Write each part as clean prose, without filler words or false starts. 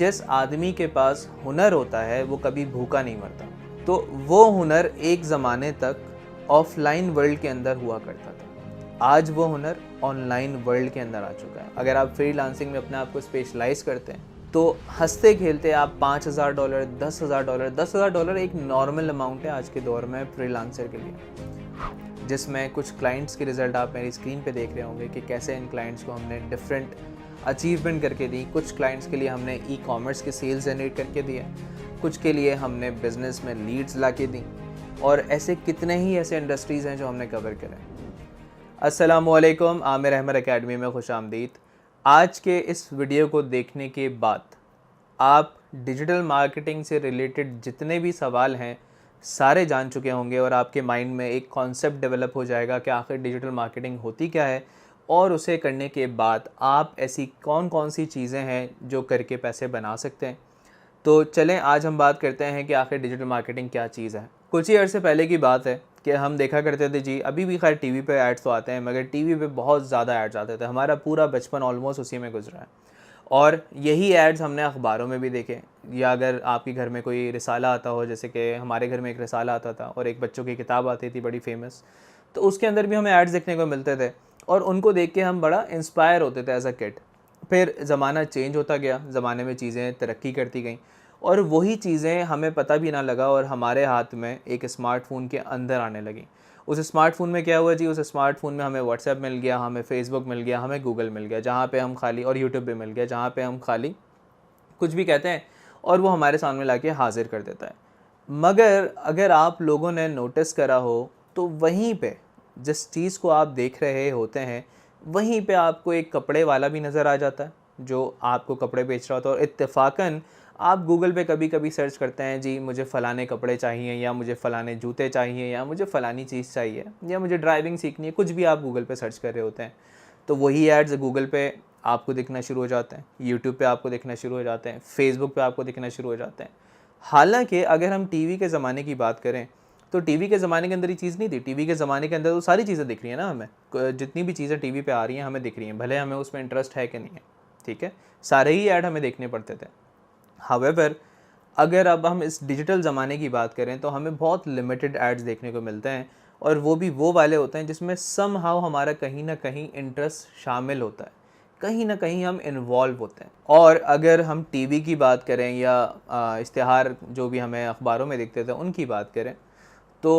जिस आदमी के पास हुनर होता है वो कभी भूखा नहीं मरता। तो वो हुनर एक ज़माने तक ऑफलाइन वर्ल्ड के अंदर हुआ करता था। आज वो हुनर ऑनलाइन वर्ल्ड के अंदर आ चुका है। अगर आप फ्रीलांसिंग में अपने आप को स्पेशलाइज करते हैं तो हंसते खेलते आप $5,000, $10,000, $10,000 एक नॉर्मल अमाउंट है आज के दौर में फ्रीलांसर के लिए, जिसमें कुछ क्लाइंट्स के रिज़ल्ट आप मेरी स्क्रीन पे देख रहे होंगे कि कैसे इन क्लाइंट्स को हमने डिफरेंट अचीवमेंट करके दी। कुछ क्लाइंट्स के लिए हमने ई कॉमर्स के सेल्स जनरेट करके दिए, कुछ के लिए हमने बिज़नेस में लीड्स ला के दी, और ऐसे कितने ही ऐसे इंडस्ट्रीज़ हैं जो हमने कवर करें। अस्सलामुअलैकुम, आमिर अहमद एकेडमी में खुशामदीद। आज के इस वीडियो को देखने के बाद आप डिजिटल मार्केटिंग से रिलेटेड जितने भी सवाल हैं सारे जान चुके होंगे और आपके माइंड में एक कॉन्सेप्ट डेवलप हो जाएगा कि आखिर डिजिटल मार्केटिंग होती क्या है और उसे करने के बाद आप ऐसी कौन कौन सी चीज़ें हैं जो करके पैसे बना सकते हैं। तो चलें आज हम बात करते हैं कि आखिर डिजिटल मार्केटिंग क्या चीज़ है। कुछ ही अर्से पहले की बात है कि हम देखा करते थे जी, अभी भी खैर टीवी पे ऐड्स तो आते हैं, मगर टीवी पे बहुत ज़्यादा ऐड्स आते थे। हमारा पूरा बचपन ऑलमोस्ट उसी में गुजरा है और यही ऐड्स हमने अखबारों में भी देखे, या अगर आपके घर में कोई रिसाला आता हो, जैसे कि हमारे घर में एक रिसाला आता था और एक बच्चों की किताब आती थी बड़ी फेमस, तो उसके अंदर भी हमें ऐड्स देखने को मिलते थे और उनको देख के हम बड़ा इंस्पायर होते थे एज अ किड। फिर ज़माना चेंज होता गया, ज़माने में चीज़ें तरक्की करती गईं और वही चीज़ें हमें पता भी ना लगा और हमारे हाथ में एक स्मार्टफ़ोन के अंदर आने लगी। उस स्मार्टफ़ोन में क्या हुआ जी, उस स्मार्टफ़ोन में हमें व्हाट्सएप मिल गया, हमें फेसबुक मिल गया, हमें गूगल मिल गया, जहाँ पे हम खाली, और यूट्यूब भी मिल गया, जहाँ पे हम खाली कुछ भी कहते हैं और वो हमारे सामने लाके हाजिर कर देता है। मगर अगर आप लोगों ने नोटिस करा हो तो वहीं पे जिस चीज़ को आप देख रहे होते हैं वहीं पे आपको एक कपड़े वाला भी नज़र आ जाता है जो आपको कपड़े बेच रहा होता है, और इत्तेफाकन आप गूगल पे कभी कभी सर्च करते हैं जी मुझे फ़लाने कपड़े चाहिए, या मुझे फ़लाने जूते चाहिए, या मुझे फ़लानी चीज़ चाहिए, या मुझे ड्राइविंग सीखनी है, कुछ भी आप गूगल पे सर्च कर रहे होते हैं तो वही एड्स गूगल पे आपको दिखना शुरू हो जाते हैं, यूट्यूब पे आपको दिखना शुरू हो जाते हैं, फेसबुक पे आपको दिखना शुरू हो जाते हैं। हालांकि अगर हम टीवी के ज़माने की बात करें तो टीवी के ज़माने के अंदर ये चीज़ नहीं थी। टीवी के ज़माने के अंदर तो सारी चीज़ें दिख रही हैं ना, हमें जितनी भी चीज़ें टीवी पे आ रही हैं हमें दिख रही हैं, भले हमें उसमें इंटरेस्ट है कि नहीं है, ठीक है, सारे ही ऐड हमें देखने पड़ते थे। हावेवर अगर अब हम इस डिजिटल ज़माने की बात करें तो हमें बहुत लिमिटेड एड्स देखने को मिलते हैं, और वो भी वो वाले होते हैं जिसमें समहाउ हमारा कहीं ना कहीं इंटरेस्ट शामिल होता है, कहीं ना कहीं हम इन्वॉल्व होते हैं। और अगर हम टीवी की बात करें या इश्तिहार जो भी हमें अखबारों में दिखते थे उनकी बात करें तो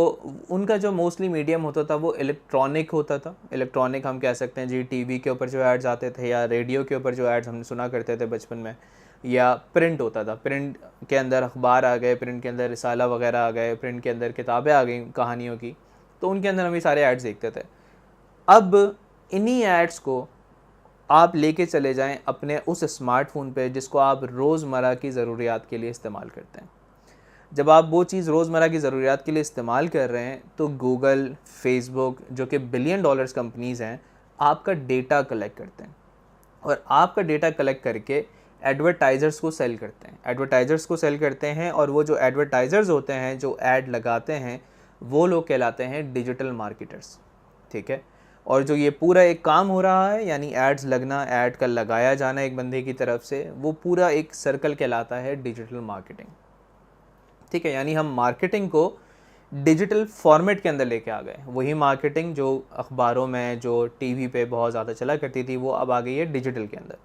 उनका जो मोस्टली मीडियम होता था वो इलेक्ट्रॉनिक होता था। इलेक्ट्रॉनिक हम कह सकते हैं जी, टीवी के ऊपर जो एड्स आते थे या रेडियो के ऊपर जो एड्स हमने सुना करते थे बचपन में, या प्रिंट होता था, प्रिंट के अंदर अखबार आ गए, प्रिंट के अंदर रिसाला वगैरह आ गए, प्रिंट के अंदर किताबें आ गई कहानियों की, तो उनके अंदर हम ये सारे एड्स देखते थे। अब इन्हीं एड्स को आप लेके चले जाएं अपने उस स्मार्टफोन पे जिसको आप रोज़मर्रा की ज़रूरियात के लिए इस्तेमाल करते हैं। जब आप वो चीज़ रोज़मर्रा की ज़रूरियात के लिए इस्तेमाल कर रहे हैं तो गूगल, फेसबुक जो कि बिलियन डॉलर्स कंपनीज़ हैं, आपका डेटा कलेक्ट करते हैं और आपका डेटा कलेक्ट करके एडवर्टाइज़र्स को सेल करते हैं। एडवर्टाइज़र्स को सेल करते हैं और वो जो एडवर्टाइज़र्स होते हैं जो ऐड लगाते हैं वो लोग कहलाते हैं डिजिटल मार्केटर्स, ठीक है। और जो ये पूरा एक काम हो रहा है, यानी एड्स लगना, ऐड का लगाया जाना एक बंदे की तरफ से, वो पूरा एक सर्कल कहलाता है डिजिटल मार्केटिंग, ठीक है। यानी हम मार्केटिंग को डिजिटल फॉर्मेट के अंदर लेके आ गए। वही मार्केटिंग जो अखबारों में, जो टीवी पे बहुत ज़्यादा चला करती थी, वो अब आ गई है डिजिटल के अंदर।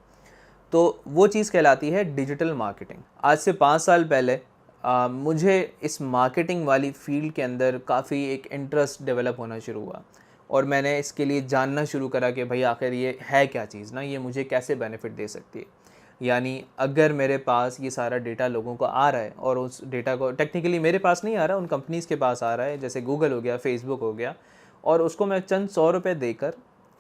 तो वो चीज़ कहलाती है डिजिटल मार्केटिंग। आज से 5 साल पहले मुझे इस मार्केटिंग वाली फील्ड के अंदर काफ़ी एक इंटरेस्ट डेवलप होना शुरू हुआ और मैंने इसके लिए जानना शुरू करा कि भाई आखिर ये है क्या चीज़ ना, ये मुझे कैसे बेनिफिट दे सकती है। यानी अगर मेरे पास ये सारा डेटा लोगों को आ रहा है और उस डेटा को टेक्निकली मेरे पास नहीं आ रहा, उन कंपनीज़ के पास आ रहा है, जैसे गूगल हो गया, फेसबुक हो गया, और उसको मैं चंद 100 रुपये देकर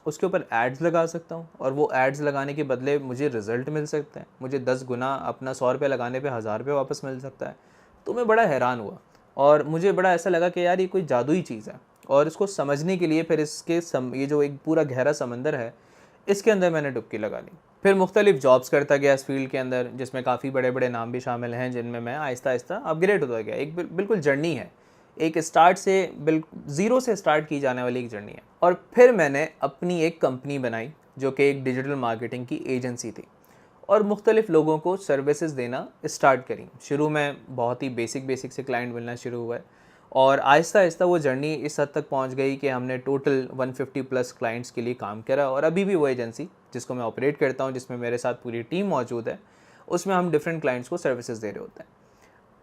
उसके ऊपर एड्स लगा सकता हूँ और वो एड्स लगाने के बदले मुझे रिज़ल्ट मिल सकते हैं। मुझे 10 गुना अपना 100 रुपये लगाने पे 1000 रुपये वापस मिल सकता है। तो मैं बड़ा हैरान हुआ और मुझे बड़ा ऐसा लगा कि यार ये कोई जादुई चीज़ है, और इसको समझने के लिए फिर इसके ये जो एक पूरा गहरा समंदर है, इसके अंदर मैंने डुबकी लगा ली। फिर मुख्तलिफ जॉब्स करता गया इस फील्ड के अंदर, जिसमें काफ़ी बड़े बड़े नाम भी शामिल हैं, जिनमें मैं आहिस्ता आहिस्ता अपग्रेड होता गया। एक बिल्कुल जर्नी है, एक स्टार्ट से ज़ीरो से स्टार्ट की जाने वाली एक जर्नी है। और फिर मैंने अपनी एक कंपनी बनाई जो कि एक डिजिटल मार्केटिंग की एजेंसी थी, और मुख्तलिफ़ लोगों को सर्विसेज देना स्टार्ट करी। शुरू में बहुत ही बेसिक से क्लाइंट मिलना शुरू हुआ है और आहिस्ता आहिस्ता वो जर्नी इस हद तक पहुंच गई कि हमने टोटल 150 प्लस क्लाइंट्स के लिए काम करा और अभी भी वो एजेंसी जिसको मैं ऑपरेट करता हूं, जिसमें मेरे साथ पूरी टीम मौजूद है, उसमें हम डिफरेंट क्लाइंट्स को सर्विसेज दे रहे होते हैं।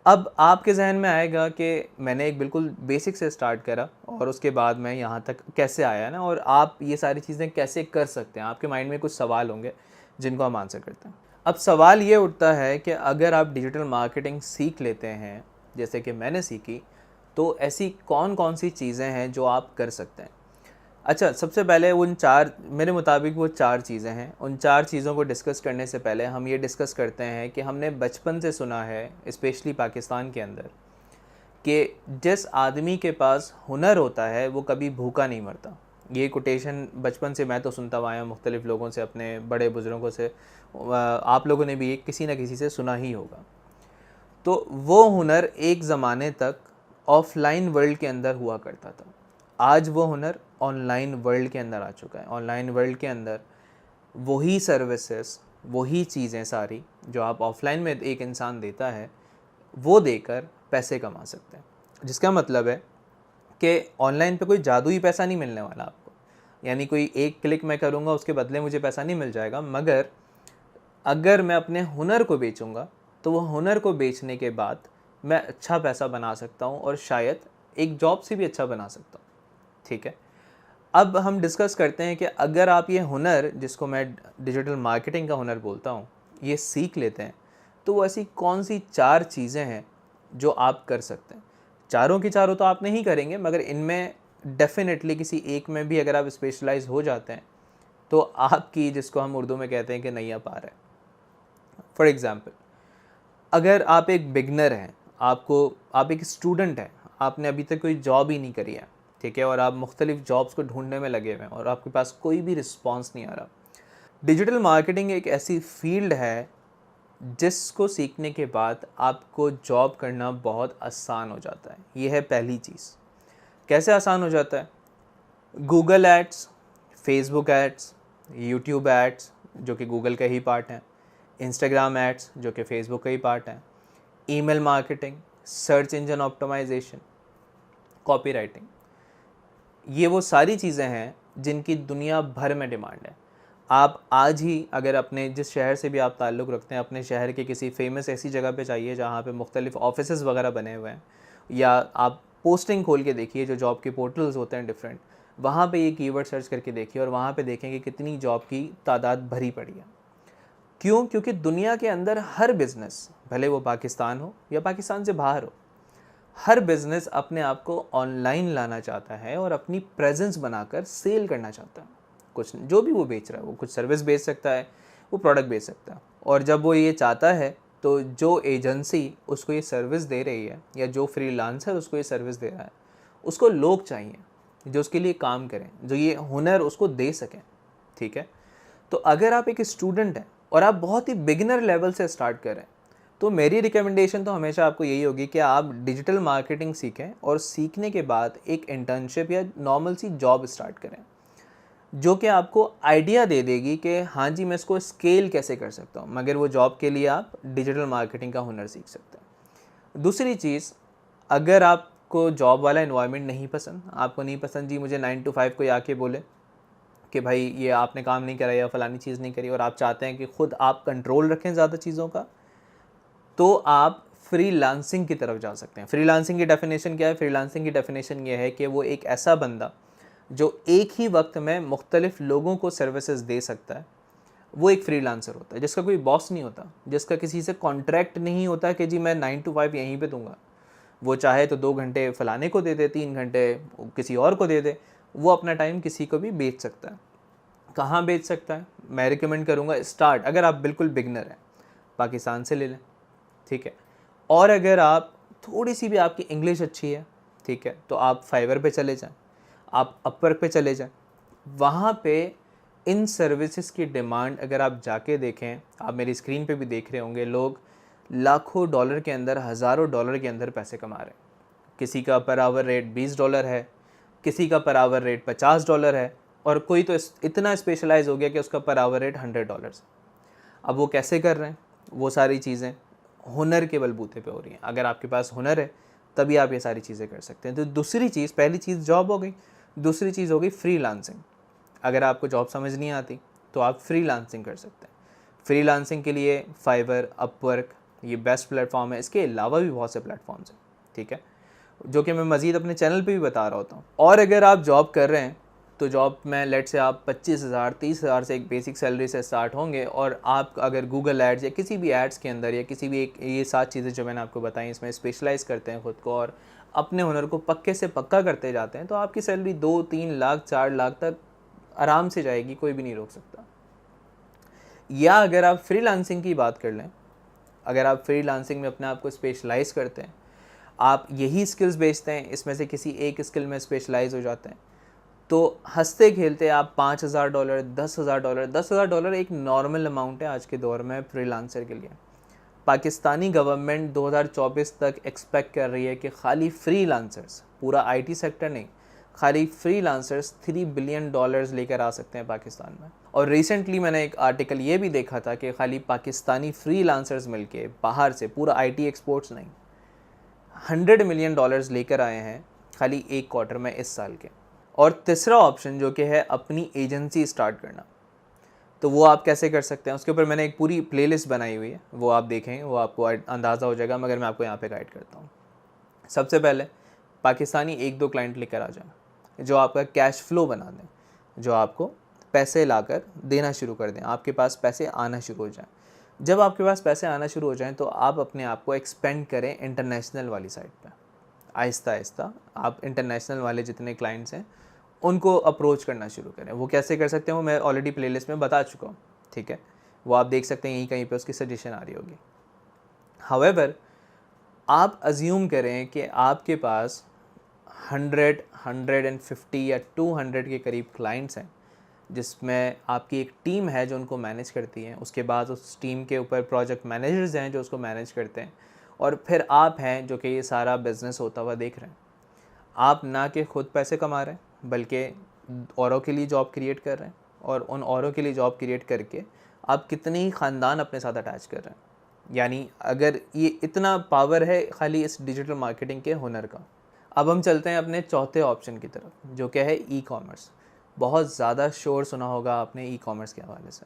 अब आपके जहन में आएगा कि मैंने एक बिल्कुल बेसिक से स्टार्ट करा और उसके बाद मैं यहाँ तक कैसे आया ना, और आप ये सारी चीज़ें कैसे कर सकते हैं। आपके माइंड में कुछ सवाल होंगे जिनको हम आंसर करते हैं। अब सवाल ये उठता है कि अगर आप डिजिटल मार्केटिंग सीख लेते हैं जैसे कि मैंने सीखी, तो ऐसी कौन कौन सी चीज़ें हैं जो आप कर सकते हैं। अच्छा, सबसे पहले उन चार, मेरे मुताबिक वो चार चीज़ें हैं। उन चार चीज़ों को डिस्कस करने से पहले हम ये डिस्कस करते हैं कि हमने बचपन से सुना है, स्पेशली पाकिस्तान के अंदर, कि जिस आदमी के पास हुनर होता है वो कभी भूखा नहीं मरता। ये कोटेशन बचपन से मैं तो सुनता हुआ आया मुख्तलिफ़ लोगों से, अपने बड़े बुज़ुर्गों से। आप लोगों ने भी ये किसी न किसी से सुना ही होगा। तो वो हुनर एक ज़माने तक ऑफलाइन वर्ल्ड के अंदर हुआ करता था। आज वो हुनर ऑनलाइन वर्ल्ड के अंदर आ चुका है। ऑनलाइन वर्ल्ड के अंदर वही सर्विसेज, वही चीज़ें सारी जो आप ऑफलाइन में एक इंसान देता है, वो देकर पैसे कमा सकते हैं। जिसका मतलब है कि ऑनलाइन पे कोई जादुई पैसा नहीं मिलने वाला आपको, यानी कोई एक क्लिक मैं करूँगा उसके बदले मुझे पैसा नहीं मिल जाएगा। मगर अगर मैं अपने हुनर को बेचूँगा तो वो हुनर को बेचने के बाद मैं अच्छा पैसा बना सकता हूँ और शायद एक जॉब से भी अच्छा बना सकता हूँ। ठीक है, अब हम डिस्कस करते हैं कि अगर आप ये हुनर, जिसको मैं डिजिटल मार्केटिंग का हुनर बोलता हूँ, ये सीख लेते हैं, तो वो ऐसी कौन सी चार चीज़ें हैं जो आप कर सकते हैं। चारों की चारों तो आप नहीं करेंगे, मगर इनमें डेफिनेटली किसी एक में भी अगर आप स्पेशलाइज हो जाते हैं तो आपकी, जिसको हम उर्दू में कहते हैं कि नैया पार है। फॉर एग्ज़ाम्पल, अगर आप एक बिगनर हैं, आप एक स्टूडेंट हैं, आपने अभी तक कोई जॉब ही नहीं करी है, ठीक है, और आप मुख्तलिफ़ जॉब्स को ढूंढने में लगे हुए हैं और आपके पास कोई भी रिस्पॉन्स नहीं आ रहा। डिजिटल मार्केटिंग एक ऐसी फील्ड है जिसको सीखने के बाद आपको जॉब करना बहुत आसान हो जाता है। ये है पहली चीज़। कैसे आसान हो जाता है? Google ads, Facebook ads, YouTube ads जो कि गूगल का ही पार्ट हैं, इंस्टाग्राम एड्स जो कि फेसबुक का ही पार्ट हैं, email marketing, search engine optimisation, copywriting, ये वो सारी चीज़ें हैं जिनकी दुनिया भर में डिमांड है। आप आज ही अगर अपने जिस शहर से भी आप ताल्लुक़ रखते हैं, अपने शहर के किसी फेमस ऐसी जगह पे जाइए जहाँ पे मुख्तलिफ़ ऑफिसेज़ वगैरह बने हुए हैं, या आप पोस्टिंग खोल के देखिए, जो जॉब के पोर्टल्स होते हैं डिफरेंट, वहाँ पे ये कीवर्ड सर्च करके देखिए और वहाँ पे देखें कि कितनी जॉब की तादाद भरी पड़ी है। क्यों? क्योंकि दुनिया के अंदर हर बिज़नेस, भले वो पाकिस्तान हो या पाकिस्तान से बाहर हो, हर बिज़नेस अपने आप को ऑनलाइन लाना चाहता है और अपनी प्रेजेंस बनाकर सेल करना चाहता है। कुछ जो भी वो बेच रहा है, वो कुछ सर्विस बेच सकता है, वो प्रोडक्ट बेच सकता है। और जब वो ये चाहता है तो जो एजेंसी उसको ये सर्विस दे रही है या जो फ्रीलांसर उसको ये सर्विस दे रहा है, उसको लोग चाहिए जो उसके लिए काम करें, जो ये हुनर उसको दे सकें। ठीक है, तो अगर आप एक स्टूडेंट हैं और आप बहुत ही बिगिनर लेवल से स्टार्ट करें, तो मेरी रिकमेंडेशन तो हमेशा आपको यही होगी कि आप डिजिटल मार्केटिंग सीखें और सीखने के बाद एक इंटर्नशिप या नॉर्मल सी जॉब स्टार्ट करें, जो कि आपको आइडिया दे देगी कि हाँ जी, मैं इसको स्केल कैसे कर सकता हूँ। मगर वो जॉब के लिए आप डिजिटल मार्केटिंग का हुनर सीख सकते हैं। दूसरी चीज़, अगर आपको जॉब वाला इन्वायरमेंट नहीं पसंद, आपको नहीं पसंद जी मुझे 9 to 5 कोई आके बोले कि भाई ये आपने काम नहीं करा या फ़लानी चीज़ नहीं करी, और आप चाहते हैं कि ख़ुद आप कंट्रोल रखें ज़्यादा चीज़ों का, तो आप फ्रीलांसिंग की तरफ जा सकते हैं। फ्रीलांसिंग की डेफिनेशन क्या है? फ्रीलांसिंग की डेफिनेशन ये है कि वो एक ऐसा बंदा जो एक ही वक्त में मुख्तलिफ़ लोगों को सर्विसेज दे सकता है, वो एक फ्रीलांसर होता है, जिसका कोई बॉस नहीं होता, जिसका किसी से कॉन्ट्रैक्ट नहीं होता कि जी मैं 9 to 5 यहीं पे दूंगा। वो चाहे तो 2 घंटे फ़लाने को दे दे, 3 घंटे किसी और को दे दे, वो अपना टाइम किसी को भी बेच सकता है। कहाँ बेच सकता है? मैं रिकमेंड करूँगा स्टार्ट, अगर आप बिल्कुल बिगनर हैं, पाकिस्तान से ले लें, ठीक है। और अगर आप थोड़ी सी भी आपकी इंग्लिश अच्छी है, ठीक है, तो आप फाइवर पे चले जाएं, आप अपवर्क पे चले जाएं। वहाँ पे इन सर्विसेज की डिमांड अगर आप जाके देखें, आप मेरी स्क्रीन पे भी देख रहे होंगे, लोग लाखों डॉलर के अंदर, हज़ारों डॉलर के अंदर पैसे कमा रहे हैं। किसी का पर आवर रेट $20 है, किसी का पर आवर रेट $50 है, और कोई तो इतना स्पेशलाइज हो गया कि उसका पर आवर रेट $100 है। अब वो कैसे कर रहे हैं? वो सारी चीज़ें हुनर के बलबूते पे हो रही हैं। अगर आपके पास हुनर है तभी आप ये सारी चीज़ें कर सकते हैं। तो दूसरी चीज़, पहली चीज़ जॉब हो गई, दूसरी चीज़ हो गई फ्रीलांसिंग। अगर आपको जॉब समझ नहीं आती तो आप फ्रीलांसिंग कर सकते हैं। फ्रीलांसिंग के लिए फाइवर, अपवर्क ये बेस्ट प्लेटफॉर्म है। इसके अलावा भी बहुत से प्लेटफॉर्म्स हैं, ठीक है, जो कि मैं मज़ीद अपने चैनल पे भी बता रहा होता हूँ। और अगर आप जॉब कर रहे हैं तो जॉब में लेट से आप 25,000 30,000 से एक बेसिक सैलरी से स्टार्ट होंगे, और आप अगर गूगल एड्स या किसी भी एड्स के अंदर या किसी भी एक, ये 7 चीज़ें जो मैंने आपको बताई, इसमें स्पेशलाइज़ करते हैं ख़ुद को और अपने हुनर को पक्के से पक्का करते जाते हैं, तो आपकी सैलरी 2-3 लाख 4 लाख तक आराम से जाएगी, कोई भी नहीं रोक सकता। या अगर आप फ्रीलांसिंग की बात कर लें, अगर आप फ्रीलांसिंग में अपने आप को स्पेशलाइज़ करते हैं, आप यही स्किल्स बेचते हैं, इसमें से किसी एक स्किल में स्पेशलाइज हो जाते हैं, तो हंसते खेलते आप $5,000, $10,000, $10,000 एक नॉर्मल अमाउंट है आज के दौर में फ्रीलांसर के लिए। पाकिस्तानी गवर्नमेंट 2024 तक एक्सपेक्ट कर रही है कि खाली फ्रीलांसर्स, पूरा आईटी सेक्टर नहीं, खाली फ्रीलांसर्स $3 बिलियन लेकर आ सकते हैं पाकिस्तान में। और रिसेंटली मैंने एक आर्टिकल ये भी देखा था कि खाली पाकिस्तानी फ्रीलांसर्स मिलके बाहर से, पूरा आईटी एक्सपोर्ट्स नहीं, $100 मिलियन लेकर आए हैं खाली एक क्वार्टर में इस साल के। और तीसरा ऑप्शन जो कि है अपनी एजेंसी स्टार्ट करना, तो वो आप कैसे कर सकते हैं, उसके ऊपर मैंने एक पूरी प्लेलिस्ट बनाई हुई है, वो आप देखें, वो आपको अंदाज़ा हो जाएगा, मगर मैं आपको यहाँ पे गाइड करता हूँ। सबसे पहले पाकिस्तानी 1-2 क्लाइंट लेकर आ जाएं जो आपका कैश फ्लो बना दें, जो आपको पैसे लाकर देना शुरू कर दें, आपके पास पैसे आना शुरू हो जाएं। जब आपके पास पैसे आना शुरू हो जाएं तो आप अपने आप को एक्सपेंड करें इंटरनेशनल वाली साइड पे। आहिस्ता आहिस्ता आप इंटरनेशनल वाले जितने क्लाइंट्स हैं उनको अप्रोच करना शुरू करें। वो कैसे कर सकते हैं वो मैं ऑलरेडी प्लेलिस्ट में बता चुका हूँ, ठीक है, वो आप देख सकते हैं, यहीं कहीं पे उसकी सजेशन आ रही होगी। हाउएवर, आप अज्यूम करें कि आपके पास 100, 150 या 200 के करीब क्लाइंट्स हैं, जिसमें आपकी एक टीम है जो उनको मैनेज करती है, उसके बाद उस टीम के ऊपर प्रोजेक्ट मैनेजर्स हैं जो उसको मैनेज करते हैं, और फिर आप हैं जो कि ये सारा बिज़नेस होता हुआ देख रहे हैं। आप ना कि खुद पैसे कमा रहे हैं बल्कि औरों के लिए जॉब क्रिएट कर रहे हैं, और उन औरों के लिए जॉब क्रिएट करके आप कितने ही ख़ानदान अपने साथ अटैच कर रहे हैं। यानी अगर ये इतना पावर है खाली इस डिजिटल मार्केटिंग के हुनर का। अब हम चलते हैं अपने चौथे ऑप्शन की तरफ, जो क्या है ई कॉमर्स। बहुत ज़्यादा शोर सुना होगा आपने ई कॉमर्स के हवाले से,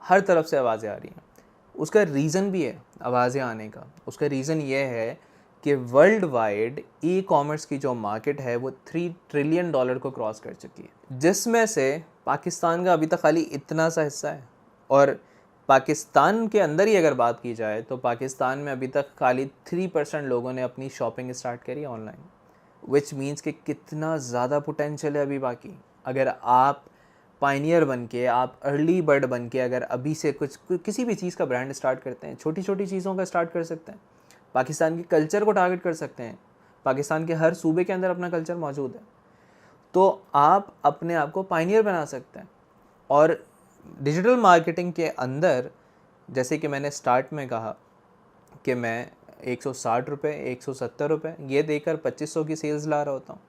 हर तरफ से आवाज़ें आ रही हैं। उसका रीज़न भी है आवाज़ें आने का, उसका रीज़न ये है कि वर्ल्ड वाइड ई कॉमर्स की जो मार्केट है वो $3 ट्रिलियन को क्रॉस कर चुकी है, जिसमें से पाकिस्तान का अभी तक खाली इतना सा हिस्सा है। और पाकिस्तान के अंदर ही अगर बात की जाए तो पाकिस्तान में अभी तक खाली 3% लोगों ने अपनी शॉपिंग स्टार्ट करी ऑनलाइन, विच मीन्स कि कितना ज़्यादा पोटेंशियल है अभी बाकी। अगर आप पायनियर बन के, आप अर्ली बर्ड बन के अगर अभी से किसी भी चीज़ का ब्रांड स्टार्ट करते हैं, छोटी छोटी चीज़ों का स्टार्ट कर सकते हैं, पाकिस्तान के कल्चर को टारगेट कर सकते हैं, पाकिस्तान के हर सूबे के अंदर अपना कल्चर मौजूद है, तो आप अपने आप को पायनियर बना सकते हैं। और डिजिटल मार्केटिंग के अंदर, जैसे कि मैंने स्टार्ट में कहा कि मैं 160 रुपये, 170 रुपये ये देकर 2500 की सेल्स ला रहा होता हूँ।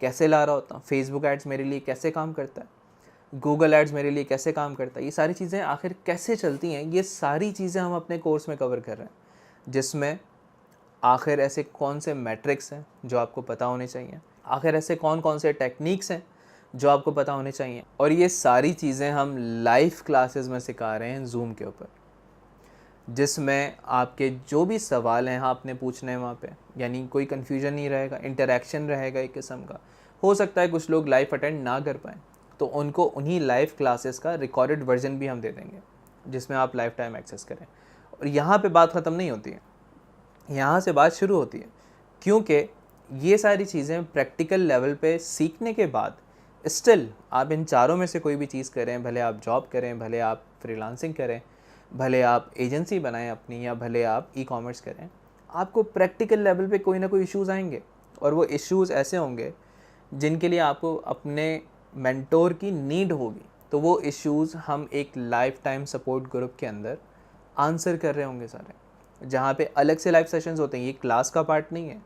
कैसे ला रहा होता हूँ? फेसबुक एड्स मेरे लिए कैसे काम करता है, गूगल एड्स मेरे लिए कैसे काम करता है, ये सारी चीज़ें आखिर कैसे चलती हैं, ये सारी चीज़ें हम अपने कोर्स में कवर कर रहे हैं, जिसमें आखिर ऐसे कौन से मैट्रिक्स हैं जो आपको पता होने चाहिए, आखिर ऐसे कौन कौन से टेक्निक्स हैं जो आपको पता होने चाहिए, और ये सारी चीज़ें हम लाइव क्लासेस में सिखा रहे हैं जूम के ऊपर, जिसमें आपके जो भी सवाल हैं आपने पूछने हैं वहाँ पे, यानी कोई कन्फ्यूजन नहीं रहेगा, इंटरेक्शन रहेगा एक किस्म का। हो सकता है कुछ लोग लाइव अटेंड ना कर पाएँ, तो उनको उन्हीं लाइव क्लासेस का रिकॉर्डेड वर्जन भी हम दे देंगे, जिसमें आप लाइफ टाइम एक्सेस करें। और यहाँ पे बात ख़त्म नहीं होती है, यहाँ से बात शुरू होती है, क्योंकि ये सारी चीज़ें प्रैक्टिकल लेवल पे सीखने के बाद स्टिल आप इन चारों में से कोई भी चीज़ करें, भले आप जॉब करें, भले आप फ्रीलांसिंग करें, भले आप एजेंसी बनाएं अपनी, या भले आप ई कॉमर्स करें, आपको प्रैक्टिकल लेवल पे कोई ना कोई इश्यूज़ आएंगे, और वो इश्यूज़ ऐसे होंगे जिनके लिए आपको अपने मेंटोर की नीड होगी। तो वो इश्यूज़ हम एक लाइफ टाइम सपोर्ट ग्रुप के अंदर आंसर कर रहे होंगे सारे, जहाँ पे अलग से लाइव सेशंस होते हैं। ये क्लास का पार्ट नहीं है,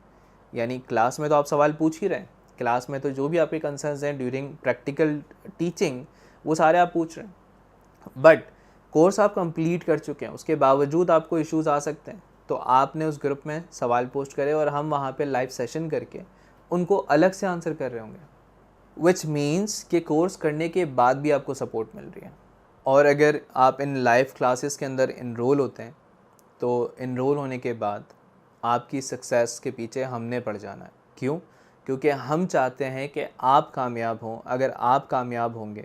यानी क्लास में तो आप सवाल पूछ ही रहे हैं, क्लास में तो जो भी आपके कंसर्न्स हैं ड्यूरिंग प्रैक्टिकल टीचिंग वो सारे आप पूछ रहे हैं, बट कोर्स आप कंप्लीट कर चुके हैं, उसके बावजूद आपको इश्यूज़ आ सकते हैं, तो आपने उस ग्रुप में सवाल पोस्ट करे और हम वहाँ पे लाइव सेशन करके उनको अलग से आंसर कर रहे होंगे, विच मीन्स कि कोर्स करने के बाद भी आपको सपोर्ट मिल रही है। और अगर आप इन लाइव क्लासेस के अंदर इनरोल होते हैं तो इनरोल होने के बाद आपकी सक्सेस के पीछे हमने पड़ जाना है। क्यों? क्योंकि हम चाहते हैं कि आप कामयाब हों। अगर आप कामयाब होंगे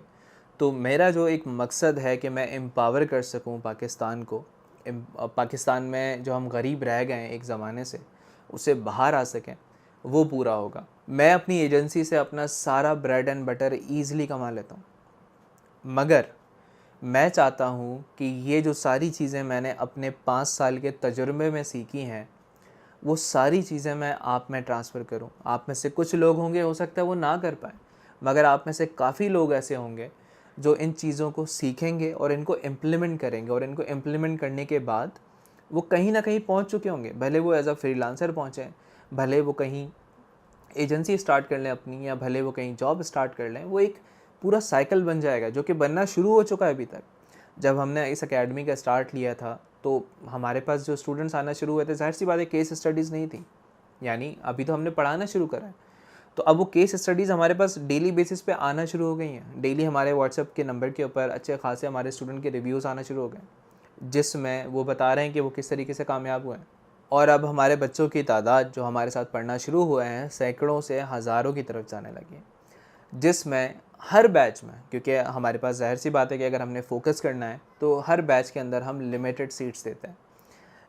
तो मेरा जो एक मकसद है कि मैं एम्पावर कर सकूं पाकिस्तान को, पाकिस्तान में जो हम गरीब रह गए हैं एक ज़माने से, उससे बाहर आ सकें, वो पूरा होगा। मैं अपनी एजेंसी से अपना सारा ब्रेड एंड बटर ईज़िली कमा लेता हूँ, मगर मैं चाहता हूँ कि ये जो सारी चीज़ें मैंने अपने 5 साल के तजुर्बे में सीखी हैं, वो सारी चीज़ें मैं आप में ट्रांसफ़र करूँ। आप में से कुछ लोग होंगे, हो सकता है वो ना कर पाएँ, मगर आप में से काफ़ी लोग ऐसे होंगे जो इन चीज़ों को सीखेंगे और इनको इम्प्लीमेंट करेंगे, और इनको इम्प्लीमेंट करने के बाद वो कहीं ना कहीं पहुंच चुके होंगे। भले वो एज अ फ्रीलांसर पहुंचे, भले वो कहीं एजेंसी स्टार्ट कर लें अपनी, या भले वो कहीं जॉब स्टार्ट कर लें, वो एक पूरा साइकिल बन जाएगा जो कि बनना शुरू हो चुका है अभी तक। जब हमने इस एकेडमी का स्टार्ट लिया था तो हमारे पास जो स्टूडेंट्स आना शुरू हुए थे, जाहिर सी बात है केस स्टडीज़ नहीं थी, यानी अभी तो हमने पढ़ाना शुरू करा है, तो अब वो केस स्टडीज़ हमारे पास डेली बेसिस पे आना शुरू हो गई हैं। डेली हमारे व्हाट्सएप के नंबर के ऊपर अच्छे खासे हमारे स्टूडेंट के रिव्यूज़ आना शुरू हो गए, जिसमें वो बता रहे हैं कि वो किस तरीके से कामयाब हुए हैं। और अब हमारे बच्चों की तादाद जो हमारे साथ पढ़ना शुरू हुए हैं, सैकड़ों से हज़ारों की तरफ जाने लगी है, जिसमें हर बैच में, क्योंकि हमारे पास ज़ाहिर सी बात है कि अगर हमने फोकस करना है तो हर बैच के अंदर हम लिमिटेड सीट्स देते हैं,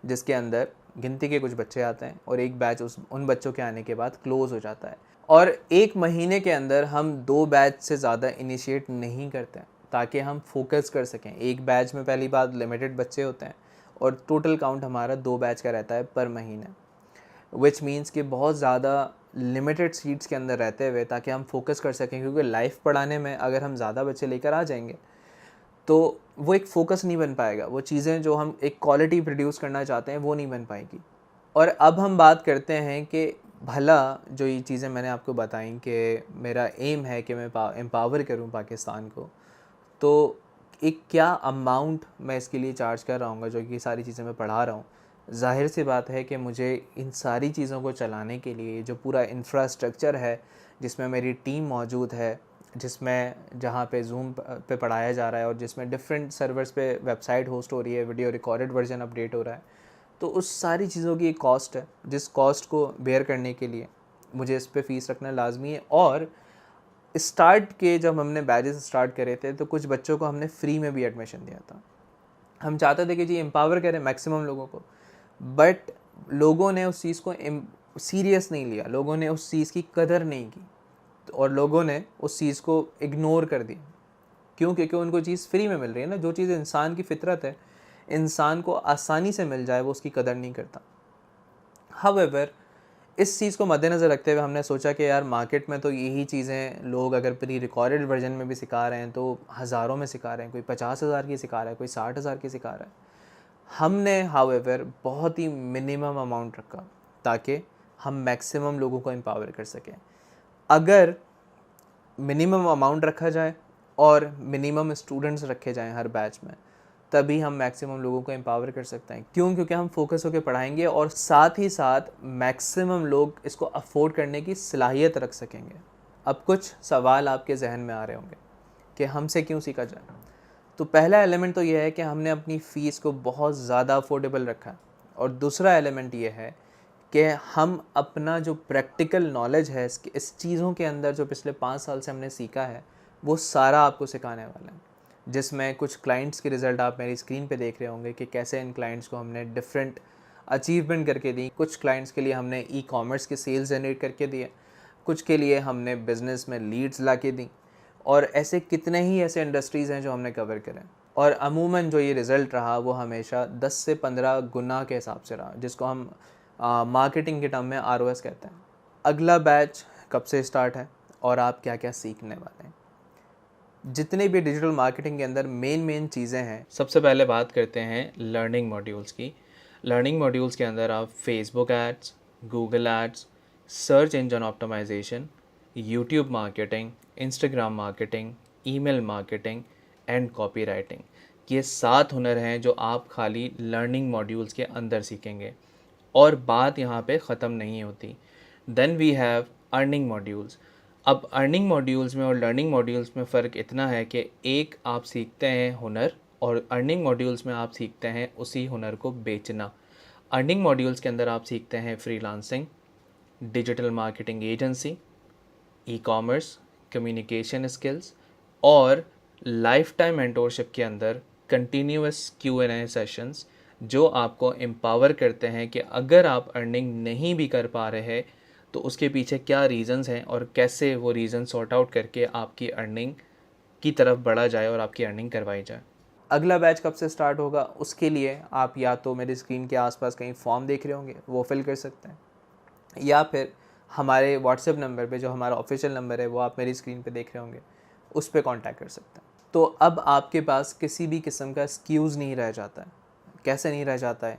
जिसके अंदर गिनती के कुछ बच्चे आते हैं और एक बैच उन बच्चों के आने के बाद क्लोज़ हो जाता है। और एक महीने के अंदर हम 2 बैच से ज़्यादा इनिशिएट नहीं करते हैं, ताकि हम फोकस कर सकें। एक बैच में पहली बात लिमिटेड बच्चे होते हैं और टोटल काउंट हमारा 2 बैच का रहता है पर महीने, विच मीन्स कि बहुत ज़्यादा लिमिटेड सीट्स के अंदर रहते हुए, ताकि हम फोकस कर सकें। क्योंकि लाइव पढ़ाने में अगर हम ज़्यादा बच्चे लेकर आ जाएंगे तो वो एक फ़ोकस नहीं बन पाएगा, वो चीज़ें जो हम एक क्वालिटी प्रोड्यूस करना चाहते हैं वो नहीं बन पाएगी। और अब हम बात करते हैं कि भला जो ये चीज़ें मैंने आपको बताई कि मेरा एम है कि मैं एम्पावर करूं पाकिस्तान को, तो एक क्या अमाउंट मैं इसके लिए चार्ज कर रहा हूँ, जो कि सारी चीज़ें मैं पढ़ा रहा हूँ। ज़ाहिर सी बात है कि मुझे इन सारी चीज़ों को चलाने के लिए जो पूरा इंफ्रास्ट्रक्चर है, जिसमें मेरी टीम मौजूद है, जिसमें जहाँ पे ज़ूम पे पढ़ाया जा रहा है और जिसमें डिफरेंट सर्वर्स पे वेबसाइट होस्ट हो रही है, वीडियो रिकॉर्डेड वर्जन अपडेट हो रहा है, तो उस सारी चीज़ों की एक कॉस्ट है, जिस कॉस्ट को बेयर करने के लिए मुझे इस पे फ़ीस रखना लाजमी है। और स्टार्ट के जब हमने बैचेस स्टार्ट करे थे तो कुछ बच्चों को हमने फ्री में भी एडमिशन दिया था। हम चाहते थे कि जी एम्पावर करें मैक्सिमम लोगों को, बट लोगों ने उस चीज़ को सीरियस नहीं लिया, लोगों ने उस चीज़ की कदर नहीं की, और लोगों ने उस चीज़ को इग्नोर कर दिया। क्यों? क्योंकि उनको चीज़ फ्री में मिल रही है ना। जो चीज़ इंसान की फितरत है, इंसान को आसानी से मिल जाए, वो उसकी कदर नहीं करता। हाउएवर, इस चीज़ को मद्देनज़र रखते हुए हमने सोचा कि यार मार्केट में तो यही चीज़ें लोग अगर प्री रिकॉर्डेड वर्जन में भी सिखा रहे हैं तो हज़ारों में सिखा रहे हैं, कोई 50,000 की सिखा रहा है, कोई 60,000 की सिखा रहा है। हमने हाउएवर बहुत ही मिनिमम अमाउंट रखा ताकि हम मैक्सिमम लोगों को एम्पावर कर सकें। अगर मिनिमम अमाउंट रखा जाए और मिनिमम स्टूडेंट्स रखे जाएं हर बैच में, तभी हम मैक्सिमम लोगों को एम्पावर कर सकते हैं। क्यों? क्योंकि हम फोकस होकर पढ़ाएंगे और साथ ही साथ मैक्सिमम लोग इसको अफोर्ड करने की सलाहियत रख सकेंगे। अब कुछ सवाल आपके जहन में आ रहे होंगे कि हमसे क्यों सीखा जाए। तो पहला एलिमेंट तो यह है कि हमने अपनी फ़ीस को बहुत ज़्यादा अफोर्डेबल रखा है, और दूसरा एलिमेंट ये है कि हम अपना जो प्रैक्टिकल नॉलेज है इस चीज़ों के अंदर जो पिछले 5 साल से हमने सीखा है, वो सारा आपको सिखाने वाला है। जिसमें कुछ क्लाइंट्स के रिज़ल्ट आप मेरी स्क्रीन पे देख रहे होंगे कि कैसे इन क्लाइंट्स को हमने डिफरेंट अचीवमेंट करके दी। कुछ क्लाइंट्स के लिए हमने ई-कॉमर्स के सेल्स जनरेट करके दिए, कुछ के लिए हमने बिज़नेस में लीड्स ला के दी, और ऐसे कितने ही ऐसे इंडस्ट्रीज़ हैं जो हमने कवर करें। और अमूमन जो ये रिज़ल्ट रहा वो हमेशा 10 से 15 गुना के हिसाब से रहा, जिसको हम मार्केटिंग के टर्म में ROS कहते हैं। अगला बैच कब से स्टार्ट है और आप क्या क्या सीखने वाले हैं? जितने भी डिजिटल मार्केटिंग के अंदर मेन चीज़ें हैं, सबसे पहले बात करते हैं लर्निंग मॉड्यूल्स की। लर्निंग मॉड्यूल्स के अंदर आप Facebook ads, Google ads, search engine optimisation, YouTube marketing, Instagram marketing, email marketing and copywriting, ये 7 हुनर हैं जो आप खाली लर्निंग मॉड्यूल्स के अंदर सीखेंगे, और बात यहाँ पे ख़त्म नहीं होती। Then we have earning modules. अब अर्निंग मॉड्यूल्स में और लर्निंग मॉड्यूल्स में फ़र्क इतना है कि एक आप सीखते हैं हुनर, और अर्निंग मॉड्यूल्स में आप सीखते हैं उसी हुनर को बेचना। अर्निंग मॉड्यूल्स के अंदर आप सीखते हैं freelancing, digital marketing agency, e commerce, communication skills, और लाइफ टाइम मेंटोरशिप के अंदर कंटिन्यूस Q&A सेशंस, जो आपको एम्पावर करते हैं कि अगर आप अर्निंग नहीं भी कर पा रहे हैं तो उसके पीछे क्या रीज़न्स हैं और कैसे वो रीज़न सॉर्ट आउट करके आपकी अर्निंग की तरफ बढ़ा जाए और आपकी अर्निंग करवाई जाए। अगला बैच कब से स्टार्ट होगा, उसके लिए आप या तो मेरी स्क्रीन के आसपास कहीं फॉर्म देख रहे होंगे, वो फिल कर सकते हैं, या फिर हमारे व्हाट्सएप नंबर पे, जो हमारा ऑफिशियल नंबर है वो आप मेरी स्क्रीन पे देख रहे होंगे, उस पर कांटेक्ट कर सकते हैं। तो अब आपके पास किसी भी किस्म का एक्सक्यूज़ नहीं रह जाता है। कैसे नहीं रह जाता है?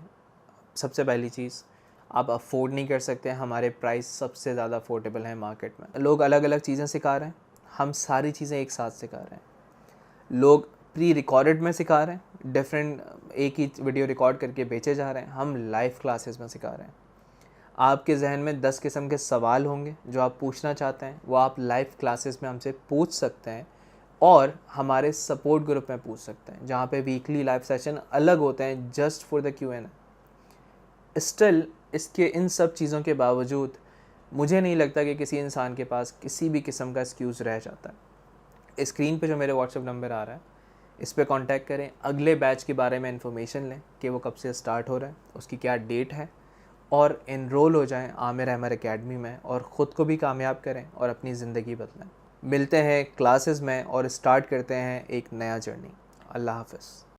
सबसे पहली चीज़, आप अफोर्ड नहीं कर सकते। हमारे प्राइस सबसे ज़्यादा अफोर्डेबल हैं मार्केट में। लोग अलग अलग चीज़ें सिखा रहे हैं, हम सारी चीज़ें एक साथ सिखा रहे हैं। लोग प्री रिकॉर्डेड में सिखा रहे हैं, डिफरेंट एक ही वीडियो रिकॉर्ड करके बेचे जा रहे हैं। हम लाइव क्लासेस में सिखा रहे हैं। आपके जहन में 10 किस्म के सवाल होंगे जो आप पूछना चाहते हैं, वो आप लाइव क्लासेस में हमसे पूछ सकते हैं, और हमारे सपोर्ट ग्रुप में पूछ सकते हैं, जहाँ पे वीकली लाइव सेशन अलग होते हैं just for the Q&A। Still इसके इन सब चीज़ों के बावजूद मुझे नहीं लगता कि किसी इंसान के पास किसी भी किस्म का एक्सक्यूज़ रह जाता है। स्क्रीन पे जो मेरे व्हाट्सएप नंबर आ रहा है, इस पर कांटेक्ट करें। अगले बैच के बारे में इन्फॉर्मेशन लें कि वो कब से स्टार्ट हो रहा है, उसकी क्या डेट है, और एनरोल हो जाएं आमिर अहमद एकेडमी में, और ख़ुद को भी कामयाब करें और अपनी ज़िंदगी बदलें। मिलते हैं क्लासेस में और स्टार्ट करते हैं एक नया जर्नी। अल्लाह हाफ़िज़।